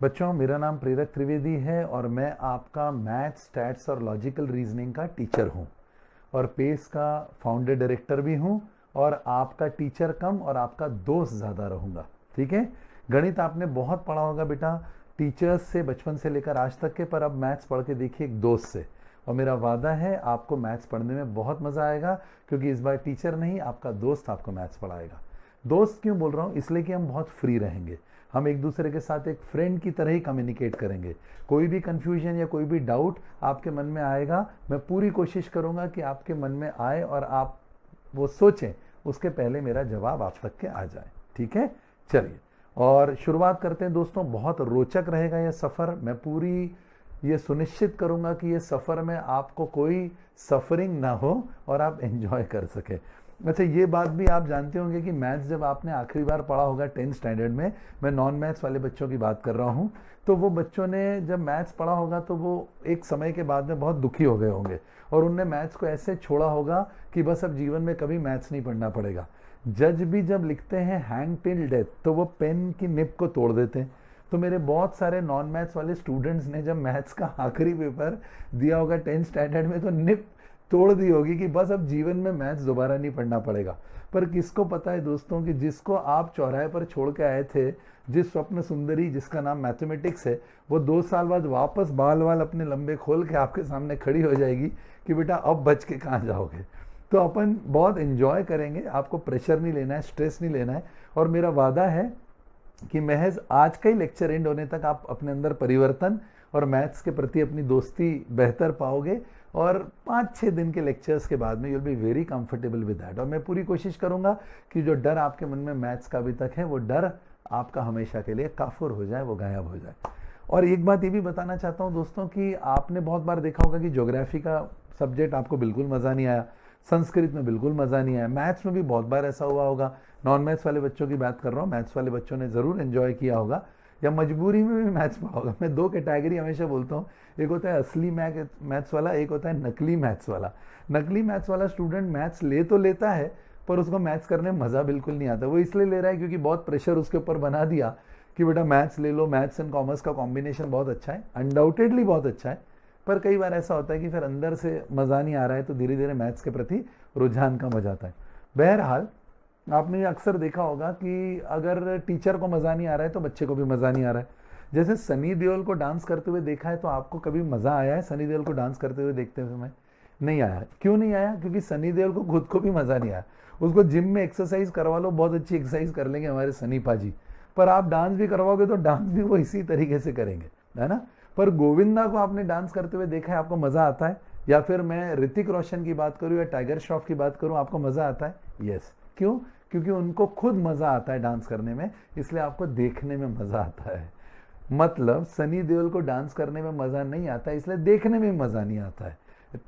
बच्चों, मेरा नाम प्रेरक त्रिवेदी है और मैं आपका मैथ्स, स्टैट्स और लॉजिकल रीजनिंग का टीचर हूं और पेस का फाउंडर डायरेक्टर भी हूं और आपका टीचर कम और आपका दोस्त ज़्यादा रहूँगा। ठीक है। गणित आपने बहुत पढ़ा होगा बेटा, टीचर्स से बचपन से लेकर आज तक के, पर अब मैथ्स पढ़ के देखिए एक दोस्त से। और मेरा वादा है आपको मैथ्स पढ़ने में बहुत मज़ा आएगा, क्योंकि इस बार टीचर नहीं, आपका दोस्त आपको मैथ्स पढ़ाएगा। दोस्त क्यों बोल रहा हूँ? इसलिए कि हम बहुत फ्री रहेंगे, हम एक दूसरे के साथ एक फ्रेंड की तरह ही कम्युनिकेट करेंगे। कोई भी कंफ्यूजन या कोई भी डाउट आपके मन में आएगा, मैं पूरी कोशिश करूंगा कि आपके मन में आए और आप वो सोचें, उसके पहले मेरा जवाब आप तक के आ जाए। ठीक है, चलिए और शुरुआत करते हैं दोस्तों। बहुत रोचक रहेगा यह सफ़र। मैं पूरी ये सुनिश्चित करूंगा कि ये सफ़र में आपको कोई सफरिंग ना हो और आप एंजॉय कर सके। अच्छा, ये बात भी आप जानते होंगे कि मैथ्स जब आपने आखिरी बार पढ़ा होगा 10th स्टैंडर्ड में, मैं नॉन मैथ्स वाले बच्चों की बात कर रहा हूँ, तो वो बच्चों ने जब मैथ्स पढ़ा होगा तो वो एक समय के बाद में बहुत दुखी हो गए होंगे और उनने मैथ्स को ऐसे छोड़ा होगा कि बस अब जीवन में कभी मैथ्स नहीं पढ़ना पड़ेगा। जज भी जब लिखते हैं हैंग टिल डेथ, तो वो पेन की निब को तोड़ देते हैं। तो मेरे बहुत सारे नॉन मैथ्स वाले स्टूडेंट्स ने जब मैथ्स का आखिरी पेपर दिया होगा 10th स्टैंडर्ड में, तो निब तोड़ दी होगी कि बस अब जीवन में मैथ्स दोबारा नहीं पढ़ना पड़ेगा। पर किसको पता है दोस्तों कि जिसको आप चौराहे पर छोड़ के आए थे, जिस स्वप्न सुंदरी जिसका नाम मैथमेटिक्स है, वो 2 साल बाद वापस बाल वाल अपने लंबे खोल के आपके सामने खड़ी हो जाएगी कि बेटा अब बच के कहाँ जाओगे। तो अपन बहुत एंजॉय करेंगे, आपको प्रेशर नहीं लेना है, स्ट्रेस नहीं लेना है। और मेरा वादा है कि महज आज का ही लेक्चर एंड होने तक आप अपने अंदर परिवर्तन और मैथ्स के प्रति अपनी दोस्ती बेहतर पाओगे और 5-6 दिन के लेक्चर्स के बाद में you will be very comfortable with that. और मैं पूरी कोशिश करूंगा कि जो डर आपके मन में मैथ्स का अभी तक है, वो डर आपका हमेशा के लिए काफुर हो जाए, वो गायब हो जाए। और एक बात ये भी बताना चाहता हूँ दोस्तों कि आपने बहुत बार देखा होगा कि ज्योग्राफी का सब्जेक्ट आपको बिल्कुल मज़ा नहीं आया, संस्कृत में बिल्कुल मज़ा नहीं आया, मैथ्स में भी बहुत बार ऐसा हुआ होगा। नॉन मैथ्स वाले बच्चों की बात कर रहा हूँ, मैथ्स वाले बच्चों ने ज़रूर एंजॉय किया होगा या मजबूरी में भी मैथ्स पढ़ा होगा। मैं 2 कैटेगरी हमेशा बोलता हूँ, एक होता है असली मैथ्स वाला, एक होता है नकली मैथ्स वाला। नकली मैथ्स वाला स्टूडेंट मैथ्स ले तो लेता है, पर उसको मैथ्स करने में मज़ा बिल्कुल नहीं आता। वो इसलिए ले रहा है क्योंकि बहुत प्रेशर उसके ऊपर बना दिया कि बेटा मैथ्स ले लो, मैथ्स एंड कॉमर्स का कॉम्बिनेशन बहुत अच्छा है, अनडाउटेडली बहुत अच्छा है। पर कई बार ऐसा होता है कि फिर अंदर से मज़ा नहीं आ रहा है, तो धीरे धीरे मैथ्स के प्रति रुझान कम हो जाता है। बहरहाल आपने अक्सर देखा होगा कि अगर टीचर को मज़ा नहीं आ रहा है तो बच्चे को भी मज़ा नहीं आ रहा है। जैसे सनी देओल को डांस करते हुए देखा है, तो आपको कभी मज़ा आया है सनी देओल को डांस करते हुए देखते हुए? नहीं आया। क्यों नहीं आया? क्योंकि सनी देओल को खुद को भी मज़ा नहीं आया। उसको जिम में एक्सरसाइज करवा लो, बहुत अच्छी एक्सरसाइज कर लेंगे हमारे सनी पाजी, पर आप डांस भी करवाओगे तो डांस भी वो इसी तरीके से करेंगे, है ना। पर गोविंदा को आपने डांस करते हुए देखा है, आपको मज़ा आता है? या फिर मैं ऋतिक रोशन की बात करूँ या टाइगर श्रॉफ की बात करूँ, आपको मज़ा आता है? यस। क्यों? क्योंकि उनको खुद मज़ा आता है डांस करने में, इसलिए आपको देखने में मज़ा आता है। मतलब सनी देओल को डांस करने में मज़ा नहीं आता, इसलिए देखने में मज़ा नहीं आता है।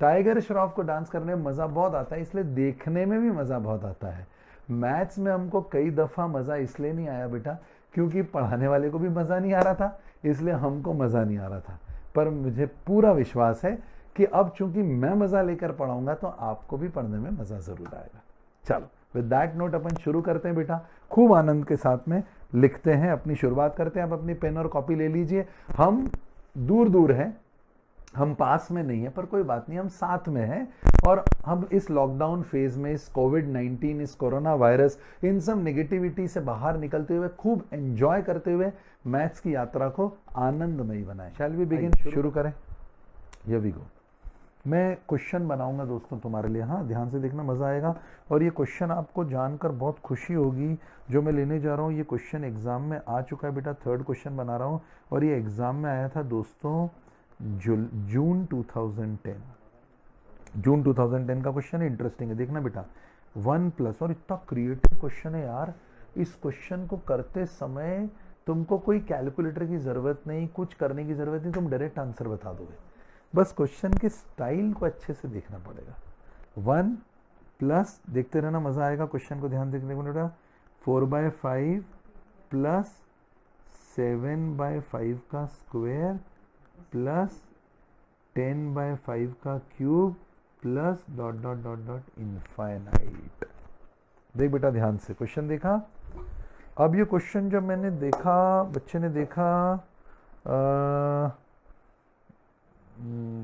टाइगर श्रॉफ को डांस करने में मज़ा बहुत आता है, इसलिए देखने में भी मज़ा बहुत आता है। मैथ्स में हमको कई दफ़ा मज़ा इसलिए नहीं आया बेटा, क्योंकि पढ़ाने वाले को भी मज़ा नहीं आ रहा था, इसलिए हमको मज़ा नहीं आ रहा था। पर मुझे पूरा विश्वास है कि अब चूंकि मैं मज़ा लेकर पढ़ाऊंगा तो आपको भी पढ़ने में मज़ा ज़रूर आएगा। चलो विद दैट नोट अपन शुरू करते हैं बेटा, खूब आनंद के साथ में लिखते हैं, अपनी शुरुआत करते हैं। आप अपनी पेन और कॉपी ले लीजिए। हम दूर दूर हैं, हम पास में नहीं है, पर कोई बात नहीं, हम साथ में हैं और हम इस लॉकडाउन फेज में, इस कोविड-19, इस कोरोना वायरस, इन सब नेगेटिविटी से बाहर निकलते हुए, खूब एंजॉय करते हुए मैथ्स की यात्रा को आनंदमयी बनाएं। Shall we begin? शुरू करें। Here we go. मैं क्वेश्चन बनाऊंगा दोस्तों तुम्हारे लिए, हाँ ध्यान से देखना, मज़ा आएगा। और ये क्वेश्चन आपको जानकर बहुत खुशी होगी, जो मैं लेने जा रहा हूँ ये क्वेश्चन एग्जाम में आ चुका है बेटा। 3rd क्वेश्चन बना रहा हूँ और ये एग्जाम में आया था दोस्तों जून 2010। जून 2010 का क्वेश्चन है, इंटरेस्टिंग है, देखना बेटा। 1+ और इतना क्रिएटिव क्वेश्चन है यार। इस क्वेश्चन को करते समय तुमको कोई कैलकुलेटर की ज़रूरत नहीं, कुछ करने की ज़रूरत नहीं, तुम डायरेक्ट आंसर बता दोगे। बस क्वेश्चन के स्टाइल को अच्छे से देखना पड़ेगा। 1+ देखते रहना, मज़ा आएगा। क्वेश्चन को ध्यान देखने को बेटा। 4/5 प्लस 7/5 का स्क्वायर प्लस 10/5 का क्यूब प्लस ... इनफाइनाइट। देख बेटा ध्यान से, क्वेश्चन देखा। अब ये क्वेश्चन जब मैंने देखा, बच्चे ने देखा,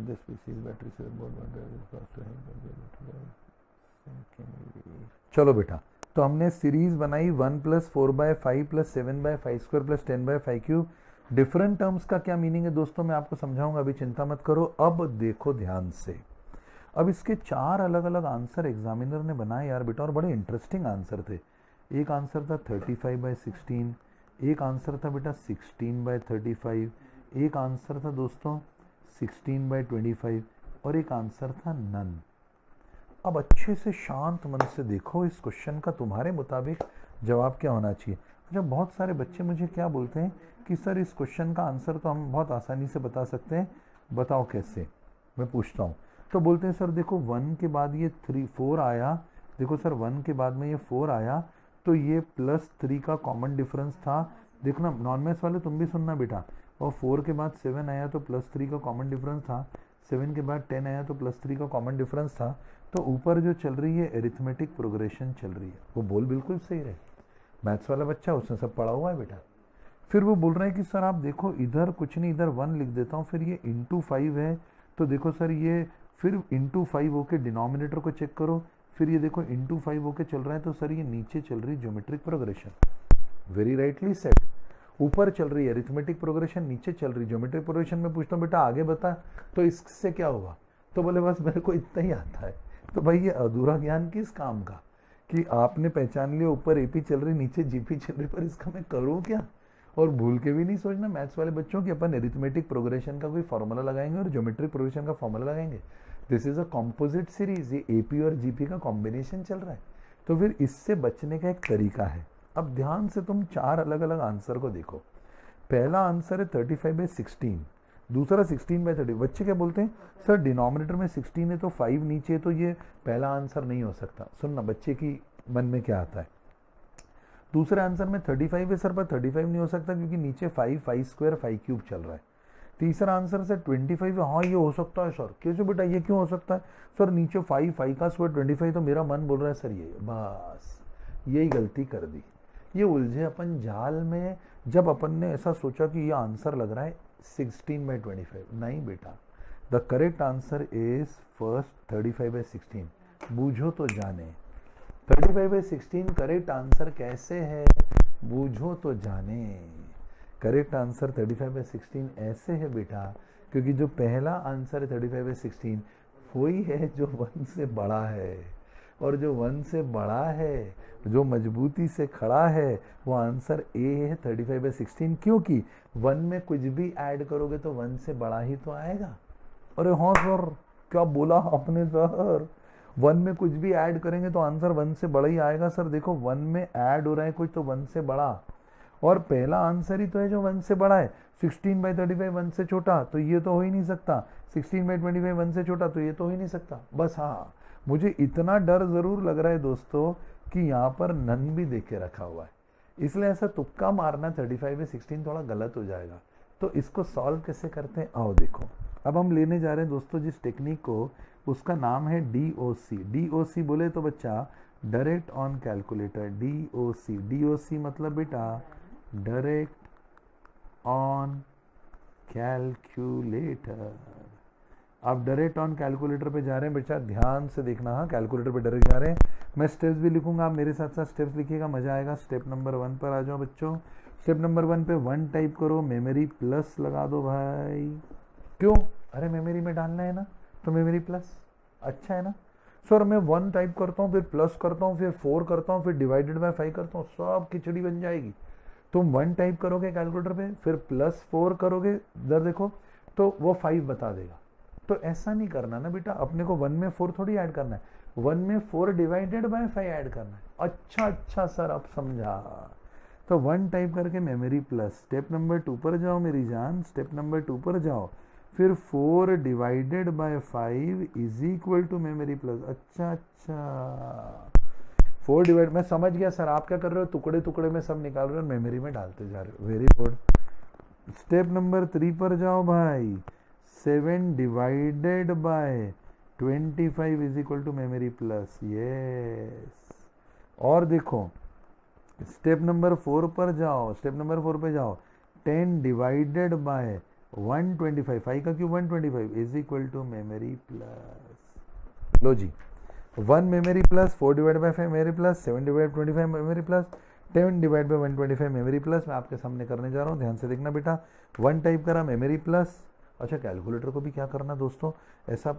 दिस पीसी बैटरी से चलो बेटा, तो हमने सीरीज बनाई 1 + 4/5 + 7/5² + 10/5³ डिफरेंट टर्म्स का क्या मीनिंग है दोस्तों मैं आपको समझाऊंगा, अभी चिंता मत करो। अब देखो ध्यान से, अब इसके 4 अलग अलग आंसर एग्जामिनर ने बनाए यार बेटा, और बड़े इंटरेस्टिंग आंसर थे। एक आंसर था 35/16, एक आंसर था बेटा 16/35, एक आंसर था दोस्तों 16/25 और एक आंसर था नन। अब अच्छे से शांत मन से देखो इस क्वेश्चन का तुम्हारे मुताबिक जवाब क्या होना चाहिए। अच्छा, बहुत सारे बच्चे मुझे क्या बोलते हैं कि सर इस क्वेश्चन का आंसर तो हम बहुत आसानी से बता सकते हैं, बताओ कैसे। मैं पूछता हूँ तो बोलते हैं सर देखो 1 के बाद ये 4 आया, देखो सर 1 के बाद में ये 4 आया तो ये +3 का कॉमन डिफरेंस था। देखना नॉन मैथ्स वाले तुम भी सुनना बेटा, और 4 के बाद 7 आया तो +3 का कॉमन डिफरेंस था, 7 के बाद 10 आया तो +3 का कॉमन डिफरेंस था। तो ऊपर जो चल रही है एरिथमेटिक प्रोग्रेशन चल रही है। वो बोल बिल्कुल सही रहे, मैथ्स वाला बच्चा उसने सब पढ़ा हुआ है बेटा। फिर वो बोल रहे हैं कि सर आप देखो इधर कुछ नहीं, इधर 1 लिख देता हूँ, फिर ये × 5 है तो देखो सर ये फिर × 5 होके डिनोमिनेटर को चेक करो, फिर ये देखो × 5 होके चल रहा है तो सर ये नीचे चल रही geometric progression. Very rightly said, ऊपर चल रही है अरिथमेटिक प्रोग्रेशन, नीचे चल रही ज्योमेट्रिक प्रोग्रेशन। में पूछता हूँ बेटा आगे बता, तो इससे क्या होगा, तो बोले बस मेरे को इतना ही आता है। तो भाई ये अधूरा ज्ञान किस काम का कि आपने पहचान लिया ऊपर एपी चल रही नीचे जीपी चल रही, पर इसका मैं करूँ क्या। और भूल के भी नहीं सोचना मैथ्स वाले बच्चों की अपन एरिथमेटिक प्रोग्रेशन का कोई फॉर्मूला लगाएंगे और ज्योमेट्रिक प्रोग्रेशन का फॉर्मूला लगाएंगे। This is a composite series, ये एपी और जीपी का कॉम्बिनेशन चल रहा है। तो फिर इससे बचने का एक तरीका है। अब ध्यान से तुम 4 अलग अलग आंसर को देखो। पहला आंसर है 35/16, दूसरा 16/30। बच्चे क्या बोलते हैं सर डिनोमिनेटर में 16 है तो 5 नीचे है तो ये पहला आंसर नहीं हो सकता। सुनना बच्चे की मन में क्या आता है। दूसरे आंसर में 35 है सर, पर 35 नहीं हो सकता क्योंकि नीचे 5, 5² 5³ चल रहा है। तीसरा आंसर सर 25 है, हाँ ये हो सकता है सर। कैसे बेटा ये क्यों हो सकता है सर, नीचे 5, 5 का स्क्वायर 25, तो मेरा मन बोल रहा है सर ये, बस यही गलती कर दी। ये उलझे अपन जाल में जब अपन ने ऐसा सोचा कि ये आंसर लग रहा है 16/25। नहीं बेटा, the correct answer is first 35/16। बूझो तो जाने 35/16 करेक्ट आंसर कैसे है, बूझो तो जाने। करेक्ट आंसर 35/16 ऐसे है बेटा, क्योंकि जो पहला आंसर है 35/16 वही है जो 1 से बड़ा है, और जो 1 से बड़ा है, जो मजबूती से खड़ा है, वो आंसर ए है 35/16। क्योंकि 1 में कुछ भी ऐड करोगे तो 1 से बड़ा ही तो आएगा। अरे हाँ सर, क्या बोला आपने सर, 1 में कुछ भी ऐड करेंगे तो आंसर 1 से बड़ा ही आएगा। सर देखो 1 में ऐड हो रहा है कुछ तो 1 से बड़ा, और पहला आंसर ही तो है जो 1 से बड़ा है। 16/35 1 से छोटा तो ये तो हो ही नहीं सकता, 16/25 1 से छोटा तो ये तो हो ही नहीं सकता। बस हाँ, मुझे इतना डर जरूर लग रहा है दोस्तों कि यहाँ पर नन भी देके रखा हुआ है, इसलिए ऐसा तुक्का मारना 35/16 थोड़ा गलत हो जाएगा। तो इसको सॉल्व कैसे करते हैं आओ देखो। अब हम लेने जा रहे हैं दोस्तों जिस टेक्निक को, उसका नाम है DOC। DOC बोले तो बच्चा डायरेक्ट ऑन कैलकुलेटर। DOC मतलब बेटा डायरेक्ट ऑन कैलकुलेटर। आप डायरेक्ट ऑन कैलकुलेटर पे जा रहे हैं बेटा, ध्यान से देखना। हाँ, कैलकुलेटर पे डायरेक्ट जा रहे हैं। मैं स्टेप्स भी लिखूंगा, आप मेरे साथ साथ स्टेप्स लिखिएगा, मजा आएगा। स्टेप नंबर 1 पर आ जाओ बच्चों। स्टेप नंबर 1 पे 1 टाइप करो, मेमोरी प्लस लगा दो भाई। क्यों, अरे मेमोरी में डालना है ना, तो मेमोरी प्लस अच्छा है ना। सर मैं 1 टाइप करता हूँ, फिर प्लस करता हूँ, फिर 4 करता हूँ, फिर डिवाइडेड बाय 5 करता हूँ, सब खिचड़ी बन जाएगी। तुम 1 टाइप करोगे कैलकुलेटर पे, फिर +4 करोगे, इधर देखो तो वो 5 बता देगा। तो ऐसा नहीं करना ना बेटा, अपने को 1 में 4 थोड़ी ऐड करना है, 1 में 4 डिवाइडेड बाय 5 ऐड करना है। अच्छा सर, अब समझा। तो 1 टाइप करके मेमोरी प्लस। स्टेप नंबर 2 पर जाओ मेरी जान, स्टेप नंबर 2 पर जाओ, फिर 4 divided by 5 is equal to memory plus. अच्छा 4 डिवाइड, मैं समझ गया सर आप क्या कर रहे हो, टुकड़े टुकड़े में सब निकाल रहे हो और मेमोरी में डालते जा रहे हो, वेरी गुड। स्टेप नंबर 3 पर जाओ भाई, 7 divided by 25 is equal to memory plus. Yes, और देखो स्टेप नंबर 4 पर जाओ, स्टेप नंबर 4 पे जाओ, 10 डिवाइडेड बाय 125, 5 का cube 125 is equal to memory plus, लो जी 1 memory plus 4 divide by 5 memory plus 7 divide 25 memory plus 10 divide by 125 memory plus. मैं आपके सामने करने जा रहा हूँ, ध्यान से देखना बेटा। 1 टाइप करा मेमोरी प्लस। अच्छा, कैलकुलेटर को भी क्या करना दोस्तों, ऐसा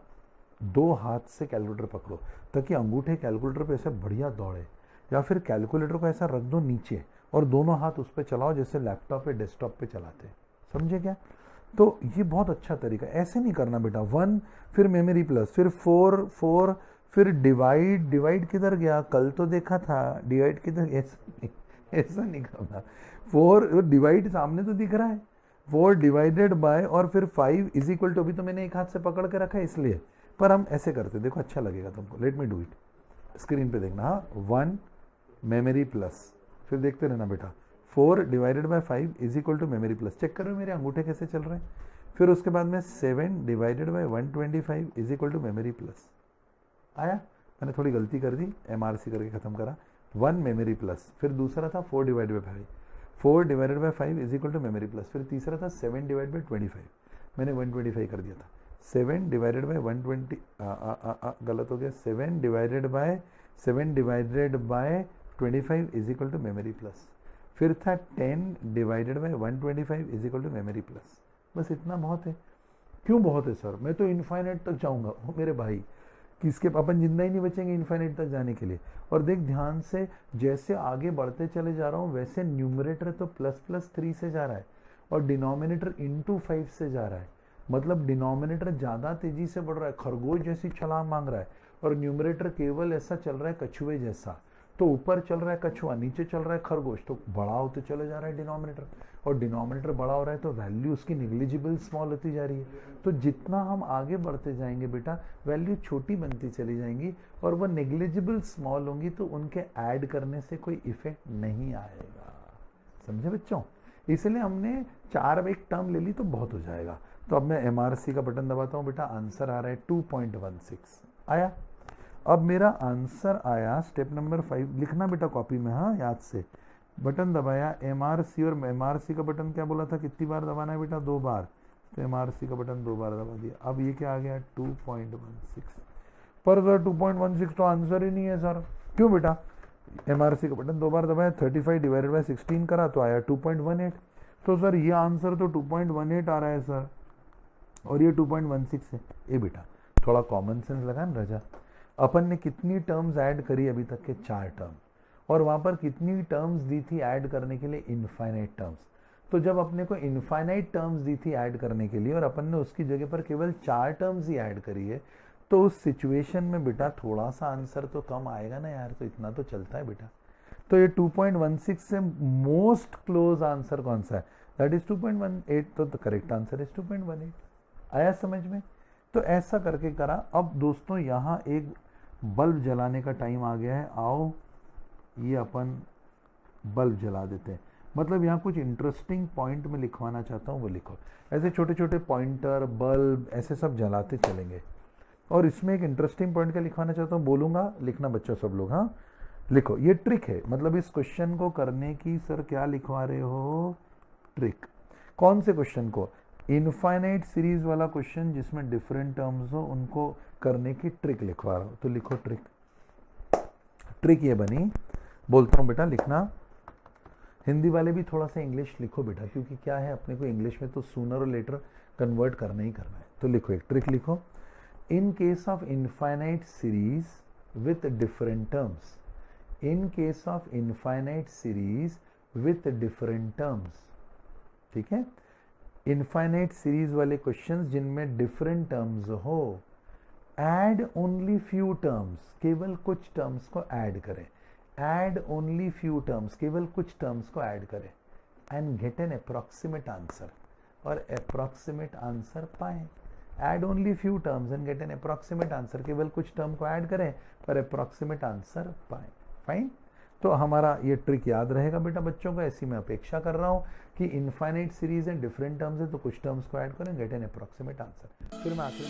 2 हाथ से कैलकुलेटर पकड़ो ताकि अंगूठे कैलकुलेटर पे ऐसे बढ़िया दौड़े, या फिर कैलकुलेटर को ऐसा रख दो नीचे और दोनों हाथ उस पर चलाओ जैसे लैपटॉप पे डेस्कटॉप पे चलाते हैं, समझे क्या? तो ये बहुत अच्छा तरीका। ऐसे नहीं करना बेटा, 1 फिर मेमोरी प्लस फिर 4 फिर डिवाइड किधर गया, कल तो देखा था डिवाइड किधर, ऐसा नहीं करना। 4 डिवाइड सामने तो दिख रहा है, 4 डिवाइडेड बाय और फिर 5 इज इक्वल टू, अभी तो मैंने एक हाथ से पकड़ के रखा है इसलिए, पर हम ऐसे करते, देखो अच्छा लगेगा तुमको। Let me do it, screen पे देखना। हाँ, 1 मेमोरी प्लस, फिर देखते रहना बेटा। 4 divided by 5 is equal to memory plus, check करो मेरे अंगूठे कैसे चल रहे हैं। फिर उसके बाद में 7 divided by 125 is equal to memory plus. आया, मैंने थोड़ी गलती कर दी, MRC करके खत्म करा। 1 मेमोरी प्लस, फिर दूसरा था 4 divide by 5, 4 divided by 5 is equal to memory plus. फिर तीसरा था 7 डिवाइड बाय 25, मैंने 125 कर दिया था। 7 डिवाइडेड बाय 120, गलत हो गया, 7 divided by 25 is equal to memory plus. फिर था 10 divided by 125 is equal to memory plus. बस इतना बहुत है। क्यों बहुत है सर, मैं तो इनफाइनाइट तक जाऊंगा। ओ मेरे भाई, किसके अपन जिंदा ही नहीं बचेंगे इनफाइनाइट तक जाने के लिए। और देख ध्यान से, जैसे आगे बढ़ते चले जा रहा हूँ वैसे न्यूमरेटर तो ++3 से जा रहा है और डिनोमिनेटर × 5 से जा रहा है। मतलब डिनोमिनेटर ज़्यादा तेजी से बढ़ रहा है, खरगोश जैसी छलांग मांग रहा है, और न्यूमरेटर केवल ऐसा चल रहा है कछुए जैसा। तो ऊपर चल रहा है कछुआ, नीचे चल रहा है खरगोश, तो बड़ा होते चले जा रहा है डिनोमिनेटर, और डिनोमिनेटर बड़ा हो रहा है तो वैल्यू उसकी निग्लिजिबल स्मॉल होती जा रही है। तो जितना हम आगे बढ़ते जाएंगे बेटा, वैल्यू छोटी बनती चली जाएंगी और वो निग्लिजिबल स्मॉल होंगी, तो उनके ऐड करने से कोई इफेक्ट नहीं आएगा। समझे बच्चों? इसलिए हमने 4 एक टर्म ले ली तो बहुत हो जाएगा। तो अब मैं MRC का बटन दबाता हूँ बेटा, आंसर आ रहा है 2.16 आया। अब मेरा आंसर आया, स्टेप नंबर 5 लिखना बेटा कॉपी में, हाँ याद से। बटन दबाया MRC, और MRC का बटन क्या बोला था, कितनी बार दबाना है बेटा, 2 बार। तो MRC का बटन 2 बार दबा दिया। अब ये क्या आ गया, 2.16। पर सर 2.16 तो आंसर ही नहीं है सर। क्यों बेटा? MRC का बटन 2 बार दबाया, 35 डिवाइडेड बाय 16 करा तो आया 2.18। तो सर ये आंसर तो 2.18 आ रहा है सर, और ये 2.16 है। ए बेटा थोड़ा कॉमन सेंस लगा ना रजा। अपन ने कितनी टर्म्स ऐड करी अभी तक के, 4 टर्म, और वहां पर कितनी टर्म्स दी थी ऐड करने के लिए, इनफाइनाइट टर्म्स। तो जब अपने को इनफाइनाइट टर्म्स दी थी ऐड करने के लिए और अपन ने उसकी जगह पर केवल 4 टर्म्स ही ऐड करी है, तो उस सिचुएशन में बेटा थोड़ा सा आंसर तो कम आएगा ना यार, तो इतना तो चलता है बेटा। तो ये 2.16 से मोस्ट क्लोज आंसर कौन सा है, दैट इज 2.18। तो करेक्ट आंसर इज 2.18। आया समझ में? तो ऐसा करके करा। अब दोस्तों यहाँ एक बल्ब जलाने का टाइम आ गया है, आओ ये अपन बल्ब जला देते हैं। मतलब यहाँ कुछ इंटरेस्टिंग पॉइंट में लिखवाना चाहता हूँ, वो लिखो। ऐसे छोटे छोटे पॉइंटर, बल्ब, ऐसे सब जलाते चलेंगे। और इसमें एक इंटरेस्टिंग पॉइंट क्या लिखवाना चाहता हूँ, बोलूंगा, लिखना बच्चों सब लोग। हाँ लिखो, ये ट्रिक है। मतलब इस क्वेश्चन को करने की सर क्या लिखवा रहे हो, ट्रिक। कौन से क्वेश्चन को? इनफाइनाइट सीरीज वाला क्वेश्चन जिसमें डिफरेंट टर्म्स हो, उनको करने की ट्रिक लिखवा रहा हूं। तो लिखो ट्रिक। ट्रिक ये बनी, बोलता हूं बेटा लिखना। हिंदी वाले भी थोड़ा सा इंग्लिश लिखो बेटा, क्योंकि क्या है अपने को इंग्लिश में तो सूनर और लेटर कन्वर्ट करना ही करना है। तो लिखो, एक ट्रिक लिखो। In case of infinite series with different terms, in case of infinite series with different terms, ठीक है। इनफाइनाइट सीरीज वाले क्वेश्चंस जिनमें डिफरेंट टर्म्स हो, ऐड ओनली फ्यू टर्म्स, केवल कुछ टर्म्स को ऐड करें। ऐड ओनली फ्यू टर्म्स, केवल कुछ टर्म्स को ऐड करें, and get an approximate answer, और अप्रॉक्सीमेट आंसर पाएं। Add only few terms and get an approximate answer, केवल कुछ टर्म को ऐड करें और अप्रॉक्सीमेट आंसर पाएं। फाइन। तो हमारा ये ट्रिक याद रहेगा बेटा बच्चों को। ऐसी मैं अपेक्षा कर रहा हूँ कि इनफाइनाइट सीरीज है, डिफरेंट टर्म्स है, तो कुछ टर्म्स को ऐड करें, गेट एन अप्रॉक्सीमेट आंसर। फिर मैं आखिर